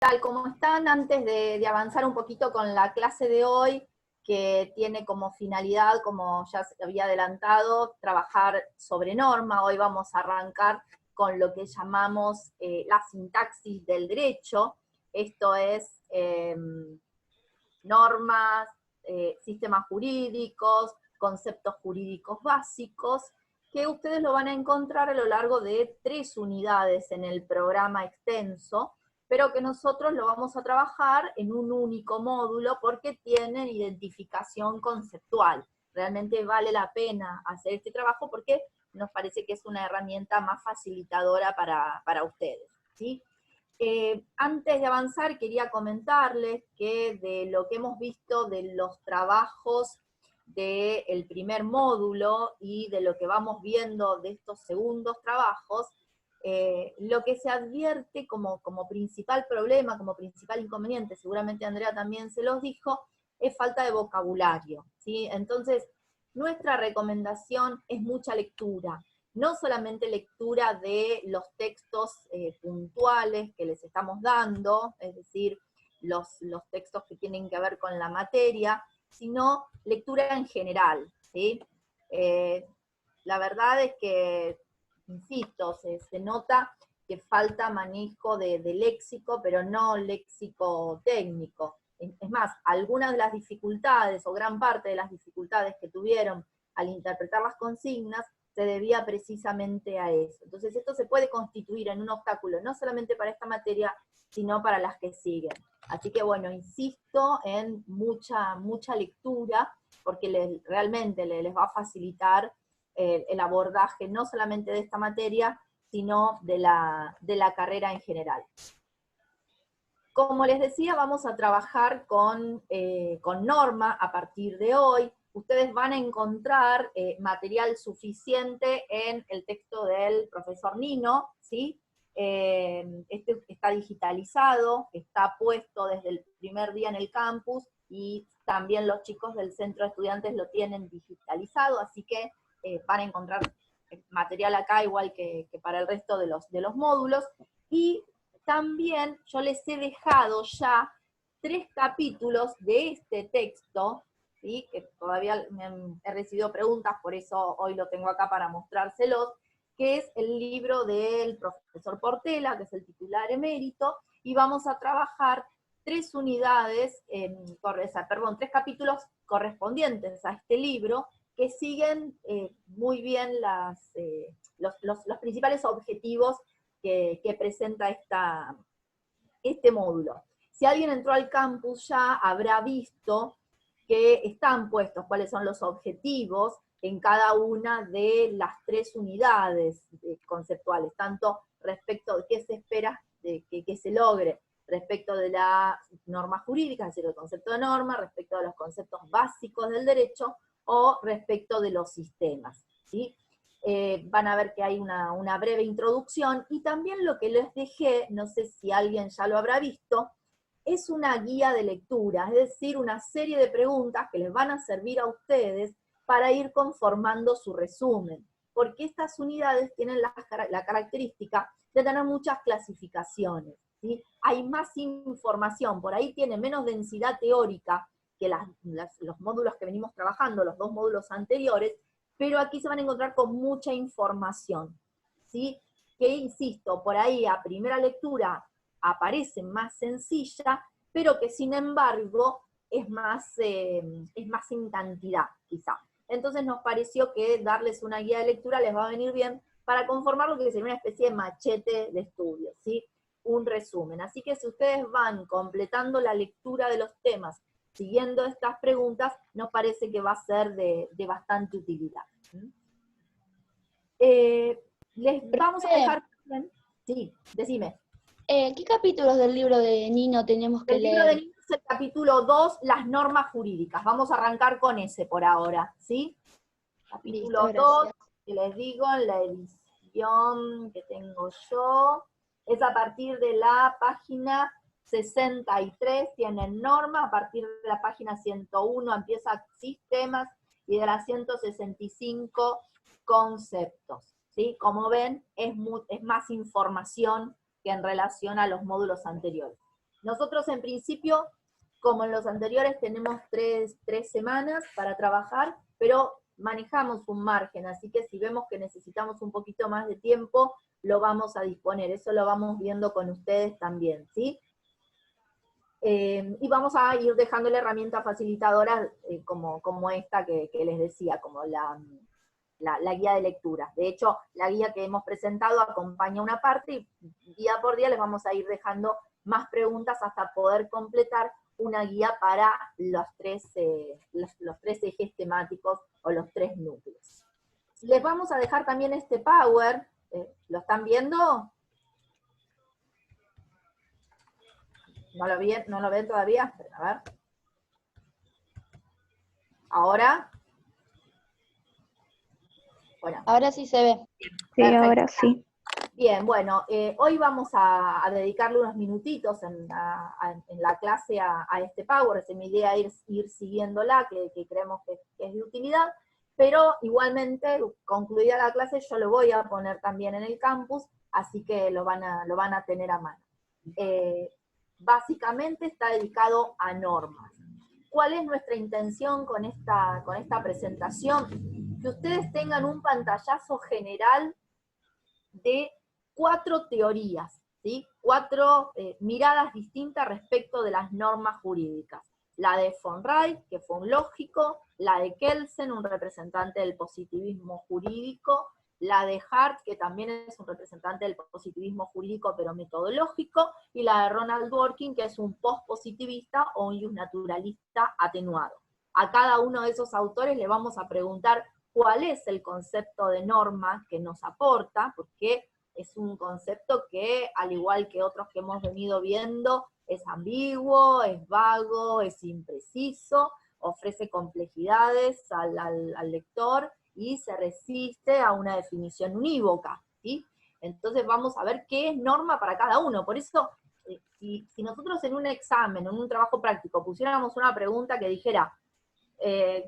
tal? ¿Cómo están? Antes de avanzar un poquito con la clase de hoy, que tiene como finalidad, como ya se había adelantado, trabajar sobre norma. Hoy vamos a arrancar con lo que llamamos la sintaxis del derecho. Esto es normas, sistemas jurídicos, conceptos jurídicos básicos, que ustedes lo van a encontrar a lo largo de 3 unidades en el programa extenso, pero que nosotros lo vamos a trabajar en un único módulo porque tienen identificación conceptual. Realmente vale la pena hacer este trabajo porque nos parece que es una herramienta más facilitadora para ustedes, ¿sí? Antes de avanzar, quería comentarles que de lo que hemos visto de los trabajos del primer módulo y de lo que vamos viendo de estos segundos trabajos, lo que se advierte como principal problema, como principal inconveniente, seguramente Andrea también se los dijo, es falta de vocabulario, ¿sí? Entonces, nuestra recomendación es mucha lectura, no solamente lectura de los textos puntuales que les estamos dando, es decir, los textos que tienen que ver con la materia, sino lectura en general, ¿sí? La verdad es que, insisto, se nota que falta manejo de léxico, pero no léxico técnico. Es más, algunas de las dificultades, o gran parte de las dificultades que tuvieron al interpretar las consignas, se debía precisamente a eso. Entonces esto se puede constituir en un obstáculo, no solamente para esta materia, sino para las que siguen. Así que bueno, insisto en mucha lectura, porque realmente les va a facilitar el abordaje no solamente de esta materia, sino de la carrera en general. Como les decía, vamos a trabajar con norma a partir de hoy. Ustedes van a encontrar material suficiente en el texto del profesor Nino, ¿sí? Este está digitalizado, está puesto desde el primer día en el campus, y también los chicos del centro de estudiantes lo tienen digitalizado, así que van a encontrar material acá igual que para el resto de los módulos. Y también yo les he dejado ya 3 capítulos de este texto, ¿sí? Que todavía he recibido preguntas, por eso hoy lo tengo acá para mostrárselos, que es el libro del profesor Portela, que es el titular emérito, y vamos a trabajar 3 unidades, 3 capítulos correspondientes a este libro, que siguen muy bien los principales objetivos que presenta este módulo. Si alguien entró al campus ya habrá visto que están puestos cuáles son los objetivos en cada una de las 3 unidades conceptuales, tanto respecto de qué se espera que se logre respecto de la norma jurídica, es decir, el concepto de norma, respecto de los conceptos básicos del derecho, o respecto de los sistemas, ¿sí? Van a ver que hay una breve introducción, y también lo que les dejé, no sé si alguien ya lo habrá visto, es una guía de lectura, es decir, una serie de preguntas que les van a servir a ustedes para ir conformando su resumen, porque estas unidades tienen la característica de tener muchas clasificaciones, ¿sí? Hay más información, por ahí tiene menos densidad teórica que los módulos que venimos trabajando, los 2 módulos anteriores, pero aquí se van a encontrar con mucha información, ¿sí? Que, insisto, por ahí a primera lectura aparece más sencilla, pero que sin embargo es más en cantidad, quizá. Entonces nos pareció que darles una guía de lectura les va a venir bien para conformar lo que sería una especie de machete de estudio, ¿sí? Un resumen. Así que si ustedes van completando la lectura de los temas siguiendo estas preguntas, nos parece que va a ser de bastante utilidad. Les vamos a dejar... Sí, decime. ¿Qué capítulos del libro de Nino tenemos que El libro de leer? Nino es el capítulo 2, las normas jurídicas. Vamos a arrancar con ese por ahora, ¿sí? Capítulo Listo, 2, gracias. que les digo, en la edición que tengo yo, es a partir de la página 63, tienen norma, a partir de la página 101 empieza sistemas, y de la 165 conceptos, ¿sí? Como ven, es más información que en relación a los módulos anteriores. Nosotros en principio, como en los anteriores, tenemos tres semanas para trabajar, pero manejamos un margen, así que si vemos que necesitamos un poquito más de tiempo, lo vamos a disponer, eso lo vamos viendo con ustedes también, ¿sí? Y vamos a ir dejando la herramienta facilitadora como esta que les decía, como la guía de lecturas. De hecho, la guía que hemos presentado acompaña una parte y día por día les vamos a ir dejando más preguntas hasta poder completar una guía para los tres ejes temáticos o los 3 núcleos. Les vamos a dejar también este Power, ¿lo están viendo? ¿No lo ven todavía? A ver. ¿Ahora? Bueno. Ahora sí se ve. Sí, Perfecto. ahora sí. Bien, bueno, hoy vamos a dedicarle unos minutitos en la clase a este Power. Es mi idea ir siguiéndola, que creemos que es de utilidad, pero igualmente, concluida la clase, yo lo voy a poner también en el campus, así que lo van a tener a mano. Básicamente está dedicado a normas. ¿Cuál es nuestra intención con esta presentación? Que ustedes tengan un pantallazo general de 4 teorías, ¿sí? 4 miradas distintas respecto de las normas jurídicas. La de von Wright, que fue un lógico, la de Kelsen, un representante del positivismo jurídico, la de Hart, que también es un representante del positivismo jurídico pero metodológico, y la de Ronald Dworkin, que es un postpositivista o un justnaturalista atenuado. A cada uno de esos autores le vamos a preguntar cuál es el concepto de norma que nos aporta, porque es un concepto que, al igual que otros que hemos venido viendo, es ambiguo, es vago, es impreciso, ofrece complejidades al lector y se resiste a una definición unívoca, ¿sí? Entonces vamos a ver qué es norma para cada uno. Por eso, si nosotros en un examen, en un trabajo práctico, pusiéramos una pregunta que dijera,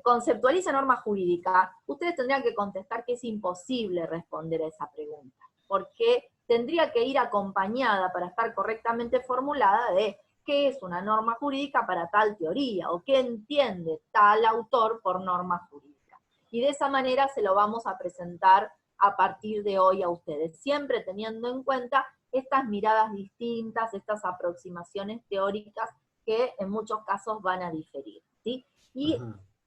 conceptualiza norma jurídica, ustedes tendrían que contestar que es imposible responder a esa pregunta, porque tendría que ir acompañada para estar correctamente formulada de qué es una norma jurídica para tal teoría, o qué entiende tal autor por norma jurídica. Y de esa manera se lo vamos a presentar a partir de hoy a ustedes, siempre teniendo en cuenta estas miradas distintas, estas aproximaciones teóricas que en muchos casos van a diferir, ¿sí? ¿Y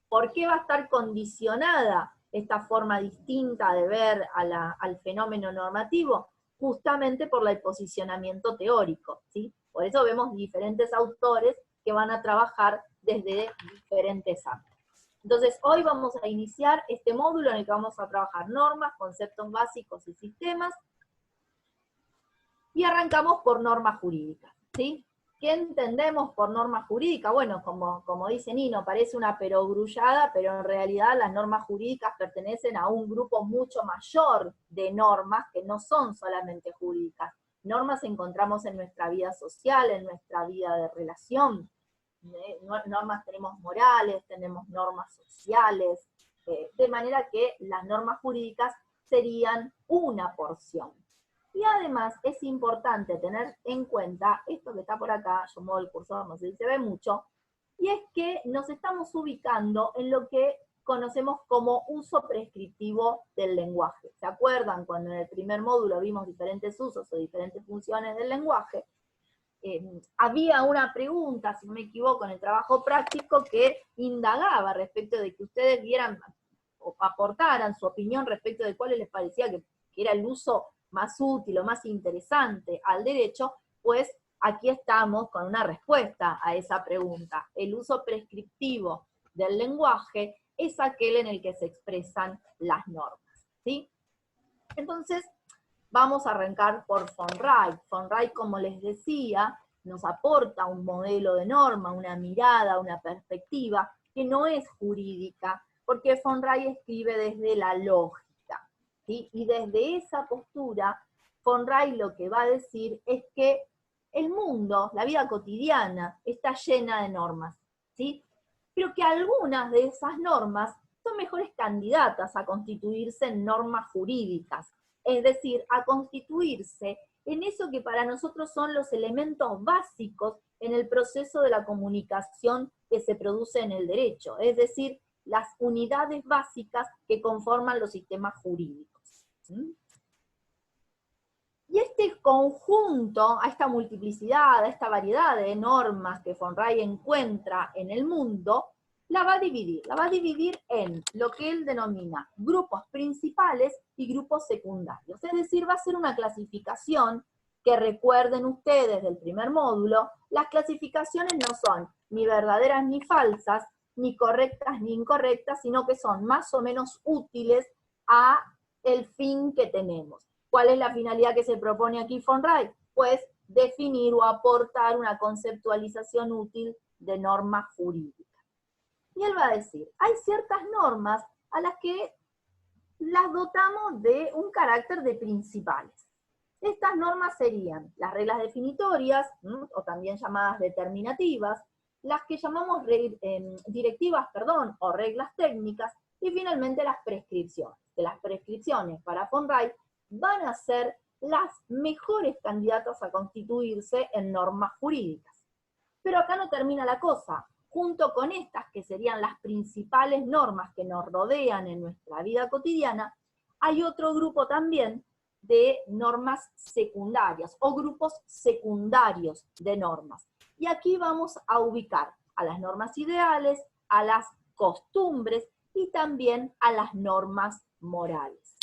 por qué va a estar condicionada esta forma distinta de ver al fenómeno normativo? Justamente por el posicionamiento teórico, ¿sí? Por eso vemos diferentes autores que van a trabajar desde diferentes ámbitos. Entonces, hoy vamos a iniciar este módulo en el que vamos a trabajar normas, conceptos básicos y sistemas, y arrancamos por normas jurídicas, ¿sí? ¿Qué entendemos por norma jurídica? Bueno, como dice Nino, parece una perogrullada, pero en realidad las normas jurídicas pertenecen a un grupo mucho mayor de normas que no son solamente jurídicas. Normas encontramos en nuestra vida social, en nuestra vida de relación. Normas tenemos morales, tenemos normas sociales, de manera que las normas jurídicas serían una porción. Y además es importante tener en cuenta esto que está por acá, yo muevo el cursor, no sé si se ve mucho, y es que nos estamos ubicando en lo que conocemos como uso prescriptivo del lenguaje. ¿Se acuerdan cuando en el primer módulo vimos diferentes usos o diferentes funciones del lenguaje? Había una pregunta, si no me equivoco, en el trabajo práctico que indagaba respecto de que ustedes vieran o aportaran su opinión respecto de cuál les parecía que era el uso más útil o más interesante al derecho, pues aquí estamos con una respuesta a esa pregunta. El uso prescriptivo del lenguaje es aquel en el que se expresan las normas, ¿sí? Entonces, vamos a arrancar por von Wright. Von Wright, como les decía, nos aporta un modelo de norma, una mirada, una perspectiva que no es jurídica, porque von Wright escribe desde la lógica, ¿sí? Y desde esa postura, von Wright lo que va a decir es que el mundo, la vida cotidiana, está llena de normas, ¿sí? Pero que algunas de esas normas son mejores candidatas a constituirse en normas jurídicas, es decir, a constituirse en eso que para nosotros son los elementos básicos en el proceso de la comunicación que se produce en el derecho, es decir, las unidades básicas que conforman los sistemas jurídicos. Y este conjunto, a esta multiplicidad, a esta variedad de normas que von Wright encuentra en el mundo, la va a dividir en lo que él denomina grupos principales y grupos secundarios. Es decir, va a ser una clasificación que recuerden ustedes del primer módulo, las clasificaciones no son ni verdaderas ni falsas, ni correctas ni incorrectas, sino que son más o menos útiles a el fin que tenemos. ¿Cuál es la finalidad que se propone aquí von Wright? Pues definir o aportar una conceptualización útil de normas jurídicas. Y él va a decir, hay ciertas normas a las que las dotamos de un carácter de principales. Estas normas serían las reglas definitorias, o también llamadas determinativas, las que llamamos directivas, o reglas técnicas, y finalmente las prescripciones. Que las prescripciones para von Wright van a ser las mejores candidatas a constituirse en normas jurídicas. Pero acá no termina la cosa. Junto con estas, que serían las principales normas que nos rodean en nuestra vida cotidiana, hay otro grupo también de normas secundarias, o grupos secundarios de normas. Y aquí vamos a ubicar a las normas ideales, a las costumbres, y también a las normas morales.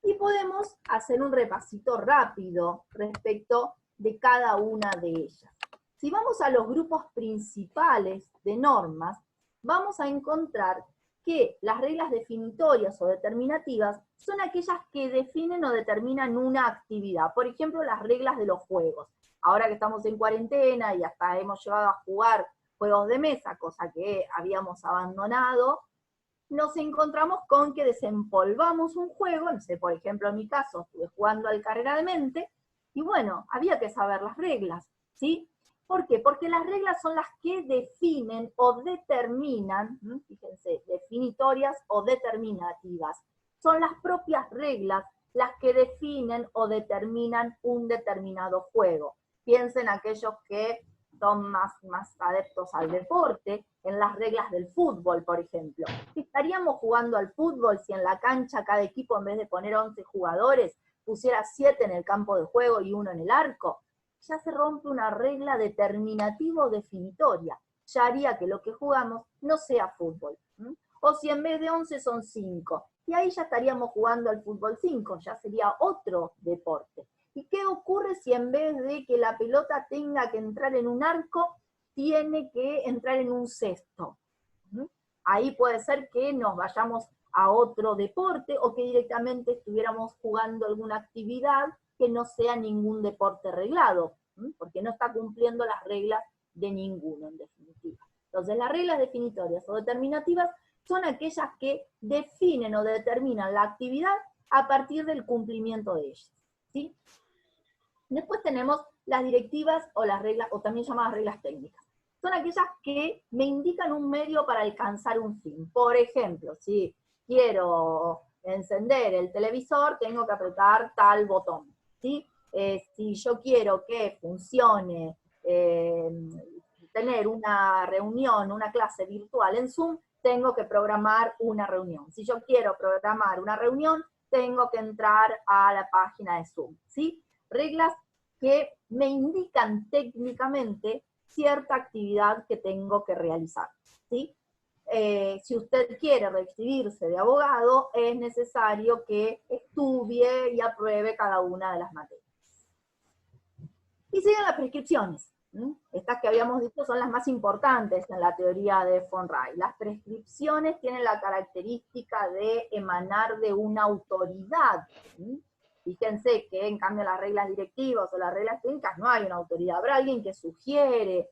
Y podemos hacer un repasito rápido respecto de cada una de ellas. Si vamos a los grupos principales de normas, vamos a encontrar que las reglas definitorias o determinativas son aquellas que definen o determinan una actividad. Por ejemplo, las reglas de los juegos. Ahora que estamos en cuarentena y hasta hemos llegado a jugar juegos de mesa, cosa que habíamos abandonado, nos encontramos con que desempolvamos un juego, no sé, por ejemplo, en mi caso, estuve jugando al Carrera de Mente, y bueno, había que saber las reglas, ¿sí? ¿Por qué? Porque las reglas son las que definen o determinan, fíjense, definitorias o determinativas, son las propias reglas las que definen o determinan un determinado juego. Piensen aquellos que son más adeptos al deporte, en las reglas del fútbol, por ejemplo. ¿Estaríamos jugando al fútbol si en la cancha cada equipo, en vez de poner 11 jugadores, pusiera 7 en el campo de juego y 1 en el arco? Ya se rompe una regla determinativa o definitoria. Ya haría que lo que jugamos no sea fútbol. O si en vez de 11 son 5. Y ahí ya estaríamos jugando al fútbol 5, ya sería otro deporte. ¿Y qué ocurre si en vez de que la pelota tenga que entrar en un arco, tiene que entrar en un cesto? Ahí puede ser que nos vayamos a otro deporte o que directamente estuviéramos jugando alguna actividad que no sea ningún deporte reglado, porque no está cumpliendo las reglas de ninguno, en definitiva. Entonces, las reglas definitorias o determinativas son aquellas que definen o determinan la actividad a partir del cumplimiento de ellas, ¿sí? Después tenemos las directivas o las reglas, o también llamadas reglas técnicas. Son aquellas que me indican un medio para alcanzar un fin. Por ejemplo, si quiero encender el televisor, tengo que apretar tal botón, ¿sí? Si yo quiero que funcione, tener una reunión, una clase virtual en Zoom, tengo que programar una reunión. Si yo quiero programar una reunión, tengo que entrar a la página de Zoom, ¿sí? Reglas que me indican técnicamente cierta actividad que tengo que realizar, ¿sí? Si usted quiere recibirse de abogado, es necesario que estudie y apruebe cada una de las materias. Y siguen las prescripciones. Estas que habíamos dicho son las más importantes en la teoría de von Wright. Las prescripciones tienen la característica de emanar de una autoridad. Fíjense que en cambio las reglas directivas o las reglas técnicas no hay una autoridad. Habrá alguien que sugiere,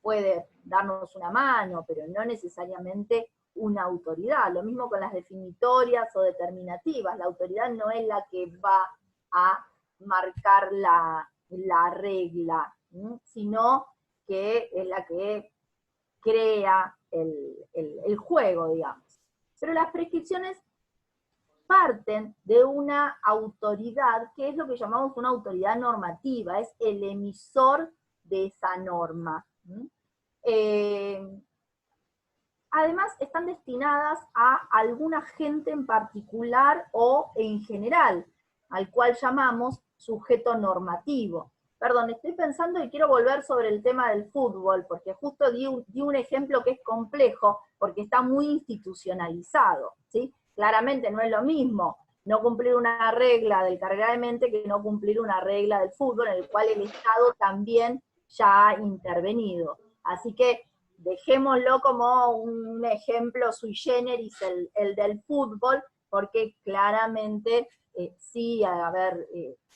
puede darnos una mano, pero no necesariamente una autoridad. Lo mismo con las definitorias o determinativas. La autoridad no es la que va a marcar la regla, sino que es la que crea el juego, digamos. Pero las prescripciones parten de una autoridad, que es lo que llamamos una autoridad normativa, es el emisor de esa norma. Además, están destinadas a algún agente en particular o en general, al cual llamamos sujeto normativo. Perdón, estoy pensando y quiero volver sobre el tema del fútbol, porque justo di un ejemplo que es complejo, porque está muy institucionalizado, ¿sí? Claramente no es lo mismo no cumplir una regla del carrera de mente que no cumplir una regla del fútbol, en el cual el Estado también ya ha intervenido. Así que dejémoslo como un ejemplo sui generis el del fútbol, porque claramente sí,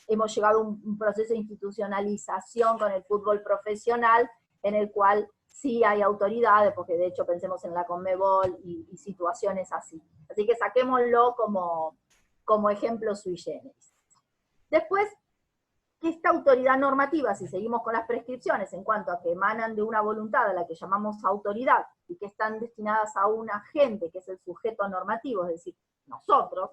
hemos llegado a un proceso de institucionalización con el fútbol profesional, en el cual sí hay autoridades, porque de hecho pensemos en la Conmebol y situaciones así. Así que saquémoslo como ejemplo sui generis. Después, que esta autoridad normativa, si seguimos con las prescripciones, en cuanto a que emanan de una voluntad a la que llamamos autoridad, y que están destinadas a un agente, que es el sujeto normativo, es decir, nosotros,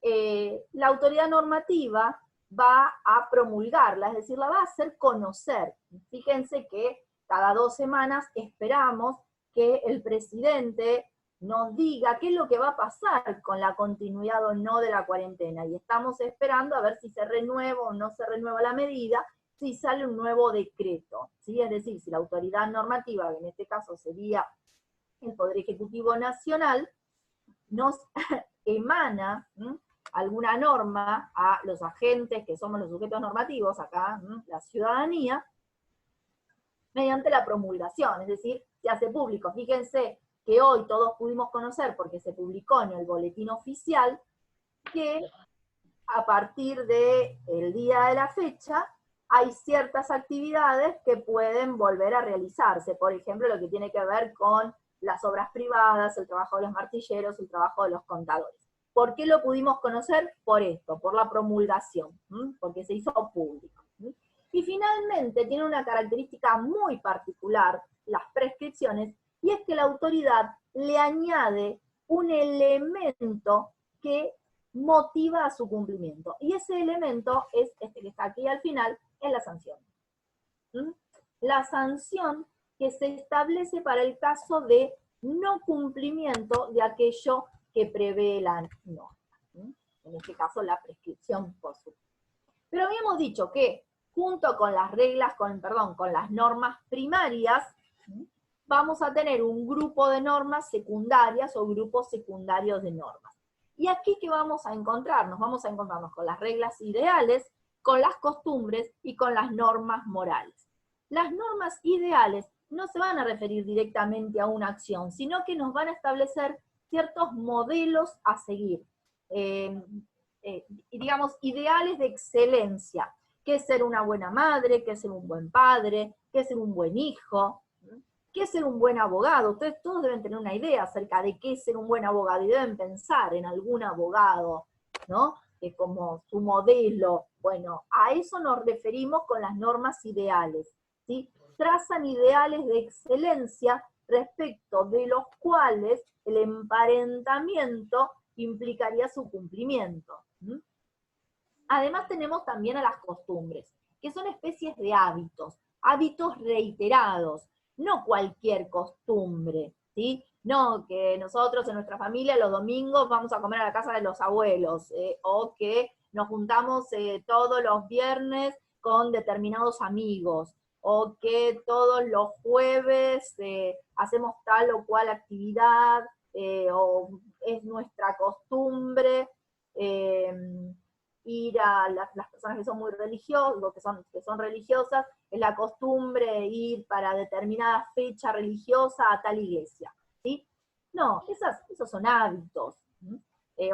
la autoridad normativa va a promulgarla, es decir, la va a hacer conocer. Fíjense que cada 2 semanas esperamos que el presidente nos diga qué es lo que va a pasar con la continuidad o no de la cuarentena, y estamos esperando a ver si se renueva o no se renueva la medida, si sale un nuevo decreto, ¿sí? Es decir, si la autoridad normativa, que en este caso sería el Poder Ejecutivo Nacional, nos emana alguna norma a los agentes que somos los sujetos normativos, acá la ciudadanía, mediante la promulgación, es decir, se hace público. Fíjense que hoy todos pudimos conocer, porque se publicó en el boletín oficial, que a partir del día de la fecha hay ciertas actividades que pueden volver a realizarse, por ejemplo, lo que tiene que ver con las obras privadas, el trabajo de los martilleros, el trabajo de los contadores. ¿Por qué lo pudimos conocer? Por esto, por la promulgación, porque se hizo público. Y finalmente tiene una característica muy particular, las prescripciones, y es que la autoridad le añade un elemento que motiva a su cumplimiento. Y ese elemento es este que está aquí al final, es la sanción. La sanción que se establece para el caso de no cumplimiento de aquello que prevé la norma. En este caso, la prescripción, por supuesto. Pero habíamos dicho que junto con las reglas, con las normas primarias, vamos a tener un grupo de normas secundarias o grupos secundarios de normas. Y aquí, ¿qué vamos a encontrarnos? Vamos a encontrarnos con las reglas ideales, con las costumbres y con las normas morales. Las normas ideales no se van a referir directamente a una acción, sino que nos van a establecer ciertos modelos a seguir. Digamos, ideales de excelencia. ¿Qué es ser una buena madre? ¿Qué es ser un buen padre? ¿Qué es ser un buen hijo? ¿Qué es ser un buen abogado? Ustedes todos deben tener una idea acerca de qué es ser un buen abogado, y deben pensar en algún abogado, ¿no? Que como su modelo. Bueno, a eso nos referimos con las normas ideales, ¿sí? Trazan ideales de excelencia respecto de los cuales el emparentamiento implicaría su cumplimiento. Además tenemos también a las costumbres, que son especies de hábitos reiterados, no cualquier costumbre, ¿sí? No que nosotros en nuestra familia los domingos vamos a comer a la casa de los abuelos, o que nos juntamos todos los viernes con determinados amigos, o que todos los jueves hacemos tal o cual actividad, o es nuestra costumbre ir a las personas que son muy religiosas, o que son religiosas, es la costumbre ir para determinada fecha religiosa a tal iglesia, ¿sí? No, esos son hábitos.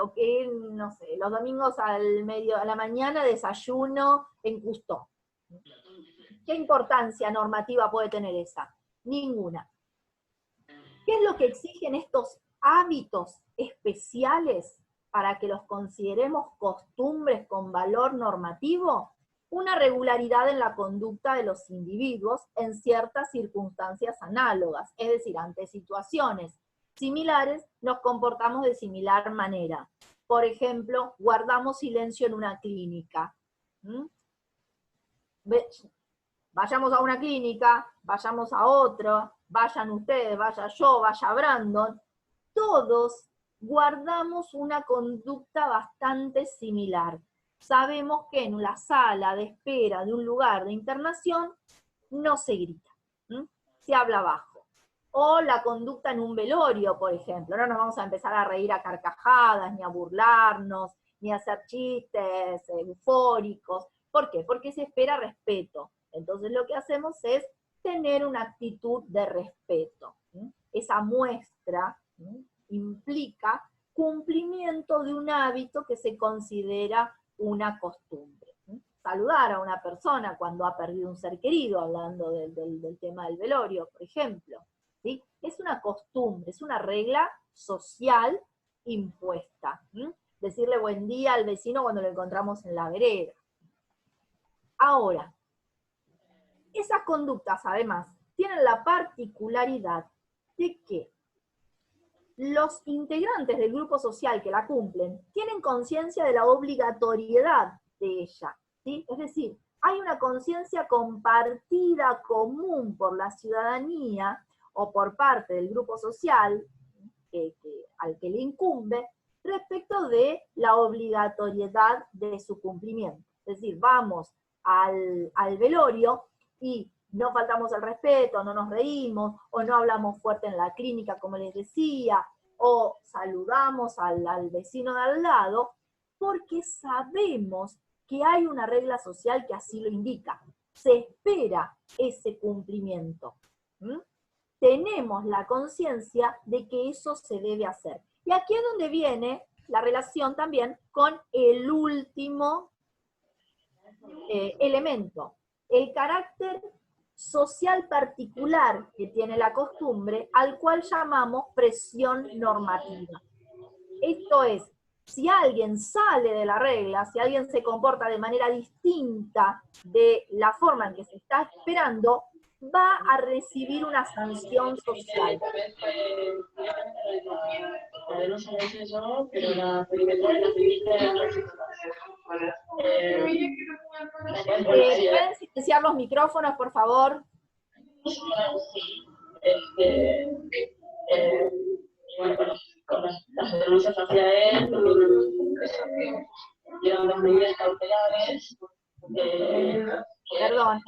O que, no sé, los domingos a la mañana desayuno en Custó. ¿Qué importancia normativa puede tener esa? Ninguna. ¿Qué es lo que exigen estos hábitos especiales para que los consideremos costumbres con valor normativo? Una regularidad en la conducta de los individuos en ciertas circunstancias análogas, es decir, ante situaciones similares nos comportamos de similar manera. Por ejemplo, guardamos silencio en una clínica. vayamos a una clínica, vayamos a otro, vayan ustedes, vaya yo, vaya Brandon, todos guardamos una conducta bastante similar. Sabemos que en la sala de espera de un lugar de internación no se grita, se habla bajo. O la conducta en un velorio, por ejemplo, no nos vamos a empezar a reír a carcajadas, ni a burlarnos, ni a hacer chistes eufóricos. ¿Por qué? Porque se espera respeto. Entonces lo que hacemos es tener una actitud de respeto. Esa muestra implica cumplimiento de un hábito que se considera una costumbre. Saludar a una persona cuando ha perdido un ser querido, hablando del tema del velorio, por ejemplo, ¿sí? Es una costumbre, es una regla social impuesta. Decirle buen día al vecino cuando lo encontramos en la vereda. Ahora, esas conductas, además, tienen la particularidad de que los integrantes del grupo social que la cumplen tienen conciencia de la obligatoriedad de ella, ¿sí? Es decir, hay una conciencia compartida, común por la ciudadanía o por parte del grupo social al que le incumbe respecto de la obligatoriedad de su cumplimiento. Es decir, vamos al velorio y no faltamos el respeto, no nos reímos, o no hablamos fuerte en la clínica, como les decía, o saludamos al vecino de al lado, porque sabemos que hay una regla social que así lo indica. Se espera ese cumplimiento. Tenemos la conciencia de que eso se debe hacer. Y aquí es donde viene la relación también con el último elemento, el carácter social particular que tiene la costumbre, al cual llamamos presión normativa. Esto es, si alguien sale de la regla, si alguien se comporta de manera distinta de la forma en que se está esperando, va a recibir una sanción social. ¿Pueden silenciar los micrófonos, por favor? Con las denuncias hacia él, dieron los niveles cautelares. Perdón,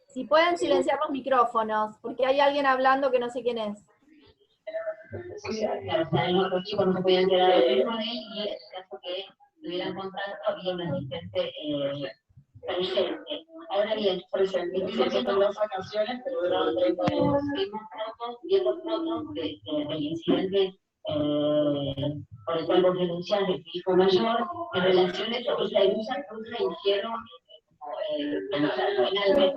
si pueden silenciar los micrófonos, porque hay alguien hablando que no sé quién es. Los chicos no se podían quedar con él y en el caso que tuvieran contacto había un asistente presente. Ahora bien, presente. Dicen que las vacaciones, pero duraron 30 años. Vimos fotos, viendo fotos del incidente por el cual vos denunciaste tu hijo mayor, en relación a esa denuncia que hicieron finalmente.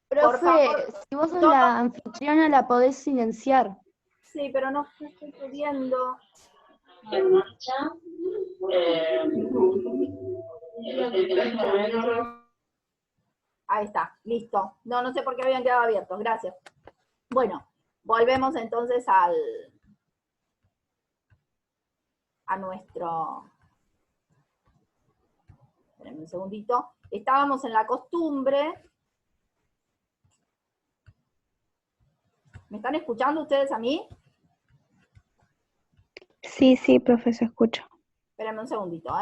Profe, si vos sos la anfitriona, la podés silenciar. Sí, pero no estoy pudiendo. En marcha. Ahí está, listo. No sé por qué habían quedado abiertos, gracias. Bueno, volvemos entonces a nuestro... Espérenme un segundito. Estábamos en la costumbre. ¿Me están escuchando ustedes a mí? Sí, profesor, escucho. Espérenme un segundito,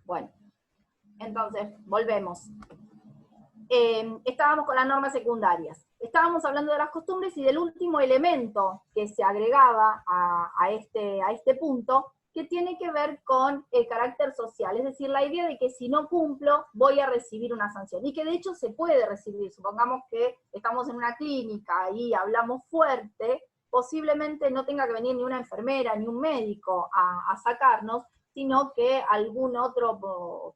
Bueno, entonces, volvemos. Estábamos con las normas secundarias. Estábamos hablando de las costumbres y del último elemento que se agregaba a este punto, que tiene que ver con el carácter social, es decir, la idea de que si no cumplo voy a recibir una sanción, y que de hecho se puede recibir. Supongamos que estamos en una clínica y hablamos fuerte, posiblemente no tenga que venir ni una enfermera ni un médico a sacarnos, sino que algún otro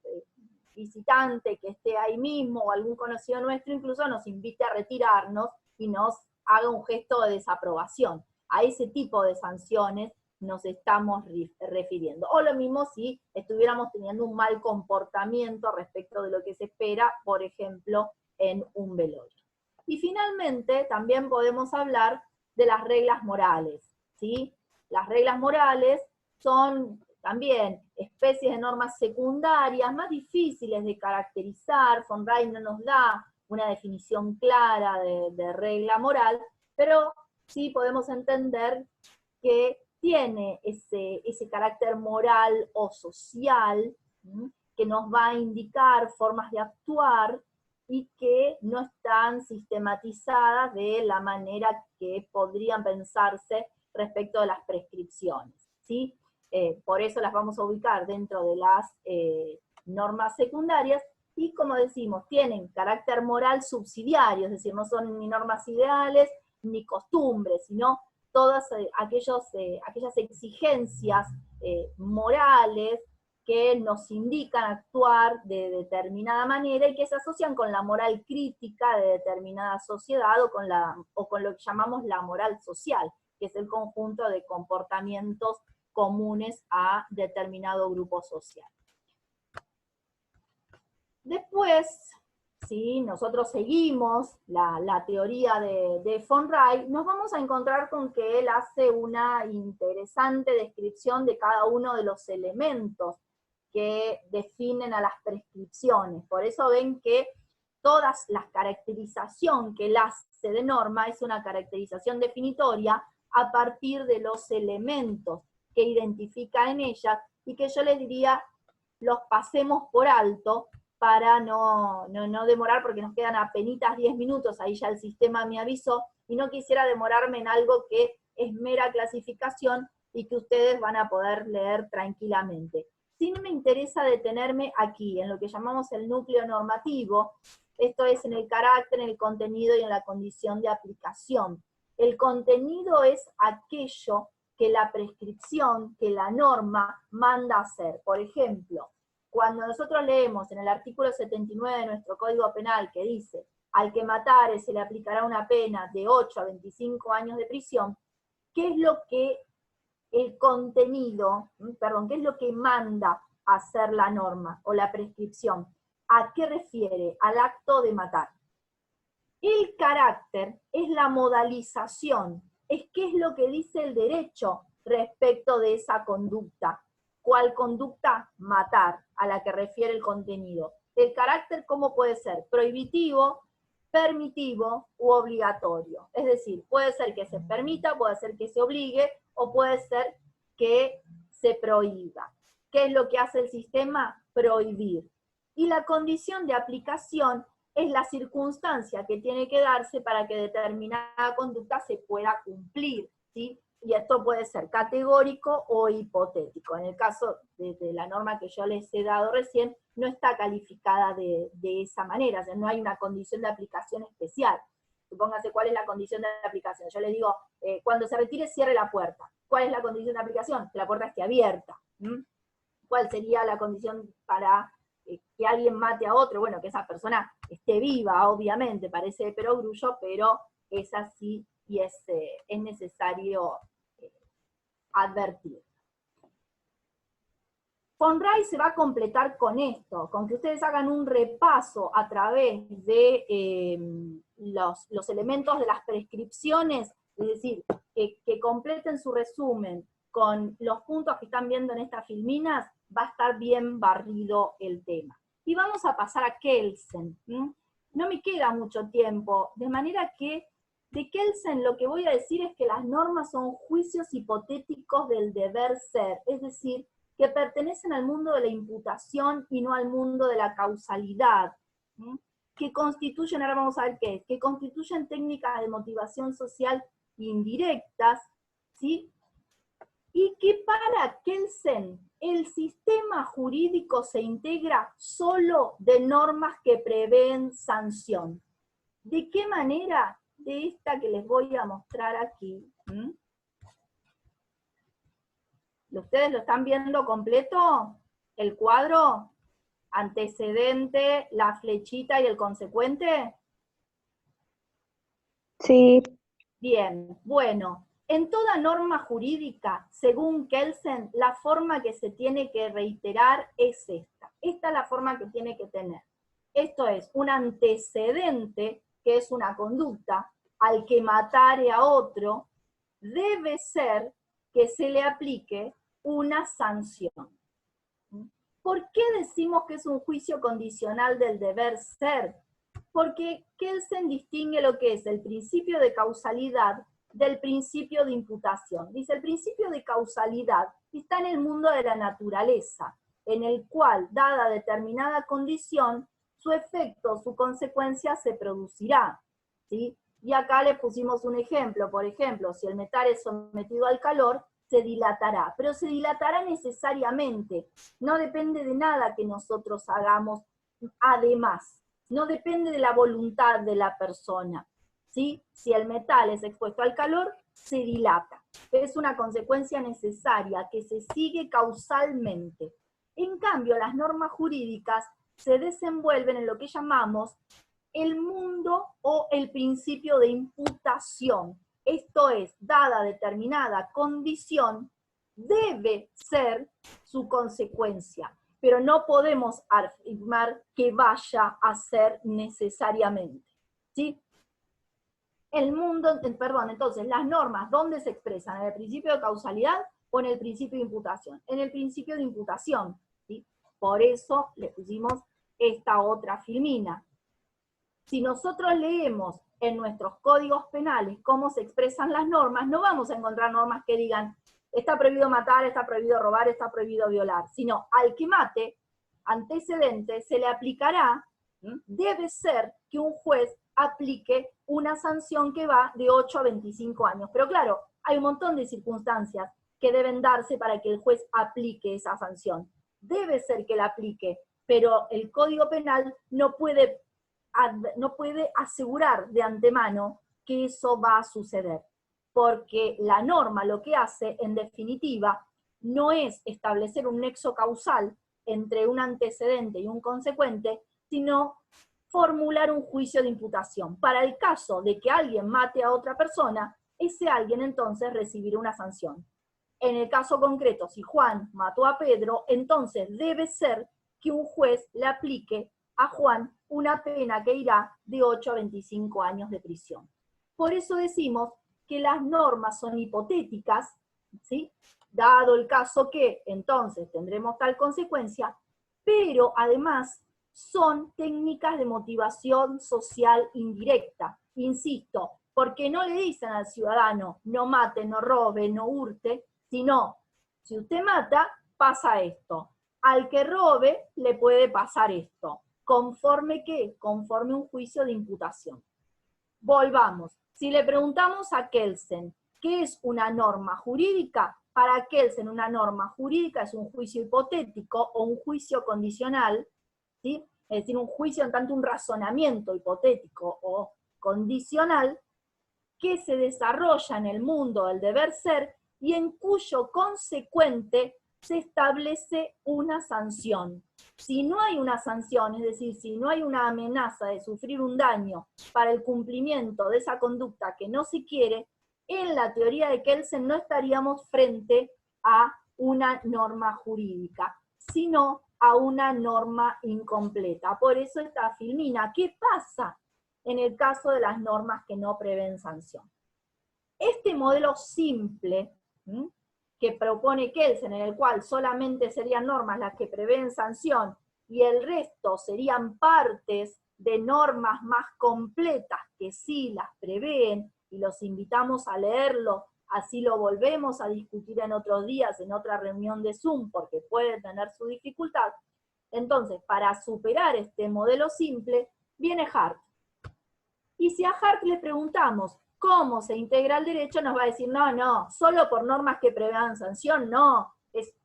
visitante que esté ahí mismo o algún conocido nuestro incluso nos invite a retirarnos y nos haga un gesto de desaprobación. A ese tipo de sanciones nos estamos refiriendo. O lo mismo si estuviéramos teniendo un mal comportamiento respecto de lo que se espera, por ejemplo, en un velorio. Y finalmente, también podemos hablar de las reglas morales, ¿sí? Las reglas morales son también especies de normas secundarias más difíciles de caracterizar. Von Wright no nos da una definición clara de regla moral, pero sí podemos entender que tiene ese carácter moral o social, que nos va a indicar formas de actuar y que no están sistematizadas de la manera que podrían pensarse respecto de las prescripciones, ¿sí? Por eso las vamos a ubicar dentro de las normas secundarias, y como decimos, tienen carácter moral subsidiario, es decir, no son ni normas ideales ni costumbres, sino todas aquellas exigencias morales que nos indican actuar de determinada manera y que se asocian con la moral crítica de determinada sociedad o con lo que llamamos la moral social, que es el conjunto de comportamientos comunes a determinado grupo social. Después, si nosotros seguimos la teoría de Von Wright, nos vamos a encontrar con que él hace una interesante descripción de cada uno de los elementos que definen a las prescripciones. Por eso ven que todas las caracterización que él hace de norma es una caracterización definitoria a partir de los elementos que identifica en ella, y que yo les diría los pasemos por alto para no demorar, porque nos quedan apenitas 10 minutos, ahí ya el sistema me avisó, y no quisiera demorarme en algo que es mera clasificación y que ustedes van a poder leer tranquilamente. Sí me interesa detenerme aquí, en lo que llamamos el núcleo normativo, esto es en el carácter, en el contenido y en la condición de aplicación. El contenido es aquello que la prescripción, que la norma manda a hacer. Por ejemplo, cuando nosotros leemos en el artículo 79 de nuestro Código Penal que dice, al que matare se le aplicará una pena de 8 a 25 años de prisión, ¿qué es lo que el contenido, qué es lo que manda a hacer la norma o la prescripción? ¿A qué refiere? Al acto de matar. El carácter es la modalización, es qué es lo que dice el derecho respecto de esa conducta. ¿Cuál conducta? Matar, a la que refiere el contenido. El carácter, ¿cómo puede ser? Prohibitivo, permitivo u obligatorio. Es decir, puede ser que se permita, puede ser que se obligue, o puede ser que se prohíba. ¿Qué es lo que hace el sistema? Prohibir. Y la condición de aplicación es la circunstancia que tiene que darse para que determinada conducta se pueda cumplir, ¿sí? Y esto puede ser categórico o hipotético. En el caso de la norma que yo les he dado recién, no está calificada de esa manera, o sea, no hay una condición de aplicación especial. Supóngase, ¿cuál es la condición de aplicación? Yo les digo, cuando se retire, cierre la puerta. ¿Cuál es la condición de aplicación? Que la puerta esté abierta. ¿Cuál sería la condición para que alguien mate a otro? Bueno, que esa persona esté viva, obviamente, parece de perogrullo, pero es así y es necesario advertir. Von Wright se va a completar con esto, con que ustedes hagan un repaso a través de los elementos de las prescripciones, es decir, que completen su resumen con los puntos que están viendo en estas filminas, va a estar bien barrido el tema. Y vamos a pasar a Kelsen. No me queda mucho tiempo, de manera que de Kelsen lo que voy a decir es que las normas son juicios hipotéticos del deber ser, es decir, que pertenecen al mundo de la imputación y no al mundo de la causalidad, que constituyen, ahora vamos a ver qué es, que constituyen técnicas de motivación social indirectas, ¿sí? Y que para Kelsen el sistema jurídico se integra solo de normas que prevén sanción. ¿De qué manera? De esta que les voy a mostrar aquí. ¿Ustedes lo están viendo completo? ¿El cuadro? ¿Antecedente, la flechita y el consecuente? Sí. Bien, bueno. En toda norma jurídica, según Kelsen, la forma que se tiene que reiterar es esta. Esta es la forma que tiene que tener. Esto es, un antecedente, que es una conducta, al que matare a otro, debe ser que se le aplique una sanción. ¿Por qué decimos que es un juicio condicional del deber ser? Porque Kelsen distingue lo que es el principio de causalidad del principio de imputación. Dice, el principio de causalidad está en el mundo de la naturaleza, en el cual, dada determinada condición, su efecto, su consecuencia se producirá, ¿sí? Y acá le pusimos un ejemplo, por ejemplo, si el metal es sometido al calor, se dilatará, pero se dilatará necesariamente, no depende de nada que nosotros hagamos además, no depende de la voluntad de la persona, ¿sí? Si el metal es expuesto al calor, se dilata, es una consecuencia necesaria que se sigue causalmente. En cambio, las normas jurídicas se desenvuelven en lo que llamamos el mundo o el principio de imputación. Esto es, dada determinada condición, debe ser su consecuencia, pero no podemos afirmar que vaya a ser necesariamente, ¿sí? Entonces, las normas, ¿dónde se expresan? ¿En el principio de causalidad o en el principio de imputación? En el principio de imputación, ¿sí? Por eso le pusimos esta otra filmina. Si nosotros leemos en nuestros códigos penales cómo se expresan las normas, no vamos a encontrar normas que digan, está prohibido matar, está prohibido robar, está prohibido violar, sino al que mate, antecedente, se le aplicará, debe ser que un juez aplique una sanción que va de 8 a 25 años. Pero claro, hay un montón de circunstancias que deben darse para que el juez aplique esa sanción. Debe ser que la aplique, pero el Código Penal no puede asegurar de antemano que eso va a suceder, porque la norma lo que hace, en definitiva, no es establecer un nexo causal entre un antecedente y un consecuente, sino formular un juicio de imputación. Para el caso de que alguien mate a otra persona, ese alguien entonces recibirá una sanción. En el caso concreto, si Juan mató a Pedro, entonces debe ser que un juez le aplique a Juan una pena que irá de 8 a 25 años de prisión. Por eso decimos que las normas son hipotéticas, ¿sí? Dado el caso que entonces tendremos tal consecuencia, pero además son técnicas de motivación social indirecta. Insisto, porque no le dicen al ciudadano, no mate, no robe, no hurte, sino, si usted mata, pasa esto. Al que robe, le puede pasar esto. ¿Conforme qué? Conforme un juicio de imputación. Volvamos. Si le preguntamos a Kelsen, ¿qué es una norma jurídica? Para Kelsen, una norma jurídica es un juicio hipotético o un juicio condicional, ¿sí? Es decir, un juicio en tanto un razonamiento hipotético o condicional que se desarrolla en el mundo del deber ser y en cuyo consecuente se establece una sanción. Si no hay una sanción, es decir, si no hay una amenaza de sufrir un daño para el cumplimiento de esa conducta que no se quiere, en la teoría de Kelsen no estaríamos frente a una norma jurídica, sino a una norma incompleta. Por eso esta filmina, ¿qué pasa en el caso de las normas que no prevén sanción? Este modelo simple, que propone Kelsen, en el cual solamente serían normas las que prevén sanción y el resto serían partes de normas más completas que sí las prevén, y los invitamos a leerlo, así lo volvemos a discutir en otros días, en otra reunión de Zoom, porque puede tener su dificultad. Entonces, para superar este modelo simple, viene Hart. Y si a Hart le preguntamos cómo se integra el derecho, nos va a decir, no, solo por normas que prevean sanción, no, es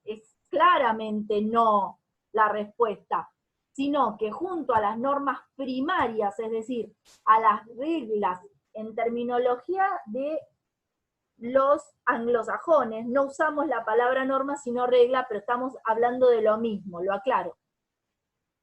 claramente no la respuesta, sino que junto a las normas primarias, es decir, a las reglas en terminología de los anglosajones, no usamos la palabra norma sino regla, pero estamos hablando de lo mismo, lo aclaro.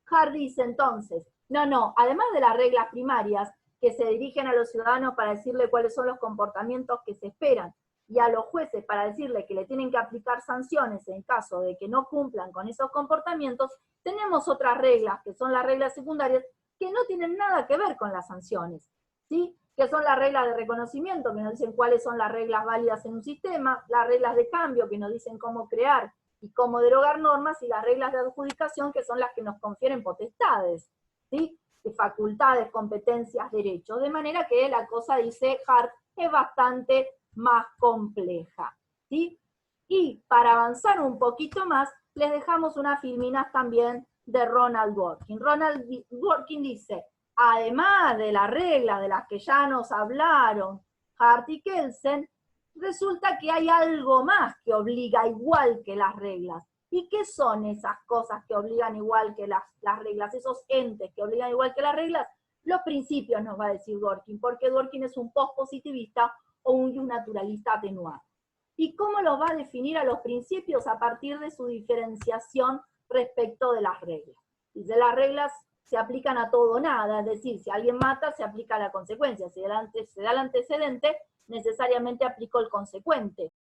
Hart dice entonces, no, además de las reglas primarias, que se dirigen a los ciudadanos para decirle cuáles son los comportamientos que se esperan y a los jueces para decirle que le tienen que aplicar sanciones en caso de que no cumplan con esos comportamientos, tenemos otras reglas, que son las reglas secundarias, que no tienen nada que ver con las sanciones, ¿sí? Que son las reglas de reconocimiento, que nos dicen cuáles son las reglas válidas en un sistema, las reglas de cambio, que nos dicen cómo crear y cómo derogar normas, y las reglas de adjudicación, que son las que nos confieren potestades, ¿sí? De facultades, competencias, derechos, de manera que la cosa, dice Hart, es bastante más compleja, ¿sí? Y para avanzar un poquito más, les dejamos unas filminas también de Ronald Dworkin. Ronald Dworkin dice, además de las reglas de las que ya nos hablaron Hart y Kelsen, resulta que hay algo más que obliga igual que las reglas. ¿Y qué son esas cosas que obligan igual que las reglas? Esos entes que obligan igual que las reglas. Los principios, nos va a decir Dworkin, porque Dworkin es un postpositivista o un naturalista atenuado. ¿Y cómo los va a definir a los principios? A partir de su diferenciación respecto de las reglas. Dice, las reglas se aplican a todo o nada, es decir, si alguien mata, se aplica la consecuencia, si se da el antecedente, necesariamente aplicó el consecuente.